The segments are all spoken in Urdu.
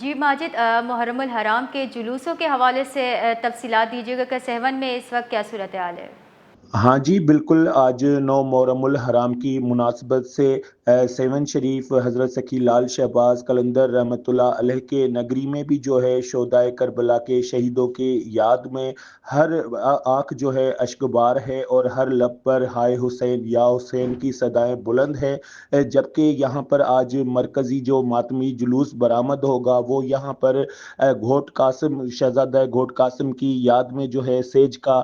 جی ماجد، محرم الحرام کے جلوسوں کے حوالے سے تفصیلات دیجیے گا کہ سیون میں اس وقت کیا صورتحال ہے؟ ہاں جی بالکل، آج 9 محرم الحرام کی مناسبت سے سیون شریف حضرت سکی لال شہباز قلندر رحمۃ اللہ علیہ کے نگری میں بھی جو ہے شہدائے کربلا کے شہیدوں کی یاد میں ہر آنکھ جو ہے اشکبار ہے اور ہر لب پر ہائے حسین یا حسین کی صدائیں بلند ہے۔ جبکہ یہاں پر آج مرکزی جو ماتمی جلوس برآمد ہوگا وہ یہاں پر گھوٹ قاسم، شہزادہ گھوٹ قاسم کی یاد میں جو ہے سیج کا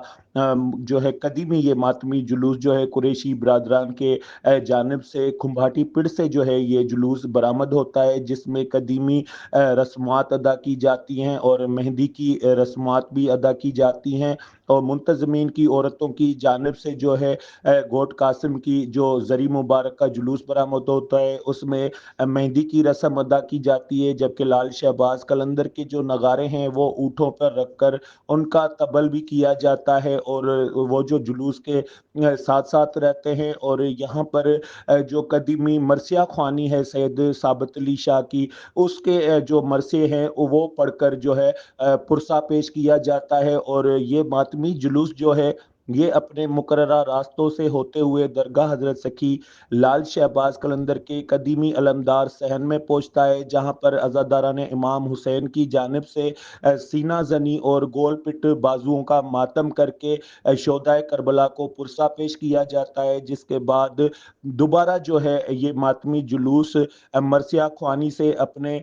جو ہے قدیمی یہ ماتمی جلوس جو ہے قریشی برادران کے جانب سے کھمبھاٹی پڑ سے جو ہے یہ جلوس برآمد ہوتا ہے، جس میں قدیمی رسومات ادا کی جاتی ہیں اور مہندی کی رسومات بھی ادا کی جاتی ہیں، اور منتظمین کی عورتوں کی جانب سے جو ہے گھوٹ قاسم کی جو زری مبارک کا جلوس برآمد ہوتا ہے اس میں مہندی کی رسم ادا کی جاتی ہے، جبکہ لال شہباز قلندر کے جو نغارے ہیں وہ اونٹوں پر رکھ کر ان کا طبل بھی کیا جاتا ہے، اور وہ جو جلوس کے ساتھ ساتھ رہتے ہیں۔ اور یہاں پر جو قدیمی مرثیہ خوانی ہے سید ثابت علی شاہ کی، اس کے جو مرثے ہیں وہ پڑھ کر جو ہے پرسہ پیش کیا جاتا ہے، اور یہ ماتمی جلوس جو ہے یہ اپنے مقررہ راستوں سے ہوتے ہوئے درگاہ حضرت سکی لال شہباز قلندر کے قدیمی علمدار صحن میں پہنچتا ہے، جہاں پر عزاداران امام حسین کی جانب سے سینہ زنی اور گول پٹ بازوؤں کا ماتم کر کے شہدائے کربلا کو پرسہ پیش کیا جاتا ہے، جس کے بعد دوبارہ جو ہے یہ ماتمی جلوس مرثیہ خوانی سے اپنے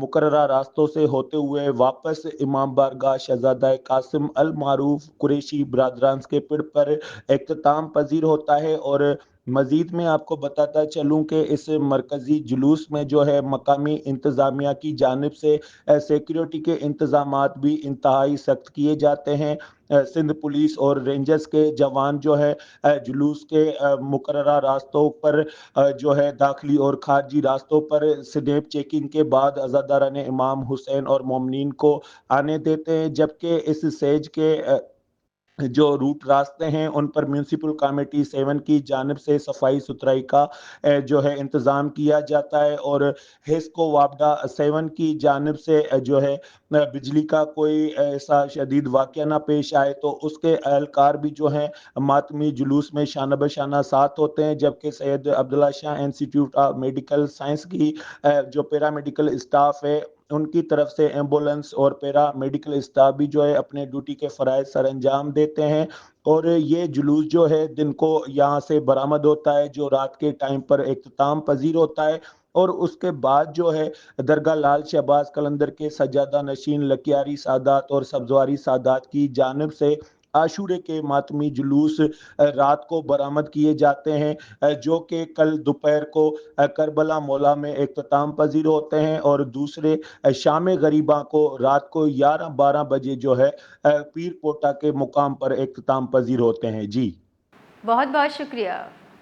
مقررہ راستوں سے ہوتے ہوئے واپس امام بارگاہ شہزادہ قاسم المعروف قریشی برادران کے پڑ پر اختتام پذیر ہوتا ہے۔ اور مزید میں آپ کو بتاتا چلوں کہ اس مرکزی جلوس میں جو ہے مقامی انتظامیہ کی جانب سے سیکیورٹی کے انتظامات بھی انتہائی سخت کیے جاتے ہیں۔ سندھ پولیس اور رینجرز کے جوان جو ہے جلوس کے مقررہ راستوں پر جو ہے داخلی اور خارجی راستوں پر سنیپ چیکنگ کے بعد عزاداران امام حسین اور مومنین کو آنے دیتے ہیں، جبکہ اس سیج کے جو روٹ راستے ہیں ان پر میونسپل کمیٹی سیون کی جانب سے صفائی ستھرائی کا جو ہے انتظام کیا جاتا ہے، اور ہیسکو وابڈا سیون کی جانب سے جو ہے بجلی کا کوئی ایسا شدید واقعہ نہ پیش آئے تو اس کے اہلکار بھی جو ہیں ماتمی جلوس میں شانہ بشانہ ساتھ ہوتے ہیں، جبکہ سید عبداللہ شاہ انسٹیٹیوٹ آف میڈیکل سائنس کی جو پیرامیڈیکل اسٹاف ہے ان کی طرف سے ایمبولینس اور پیرا میڈیکل اسٹاف بھی جو ہے اپنے ڈیوٹی کے فرائض سر انجام دیتے ہیں، اور یہ جلوس جو ہے دن کو یہاں سے برآمد ہوتا ہے جو رات کے ٹائم پر اختتام پذیر ہوتا ہے، اور اس کے بعد جو ہے درگاہ لال شہباز قلندر کے سجادہ نشین لکیاری سادات اور سبزواری سادات کی جانب سے عاشورے کے ماتمی جلوس رات کو برآمد کیے جاتے ہیں، جو کہ کل دوپہر کو کربلا مولا میں اختتام پذیر ہوتے ہیں، اور دوسرے شام غریباں کو رات کو 11-12 بجے جو ہے پیر پوٹا کے مقام پر اختتام پذیر ہوتے ہیں۔ جی بہت بہت شکریہ۔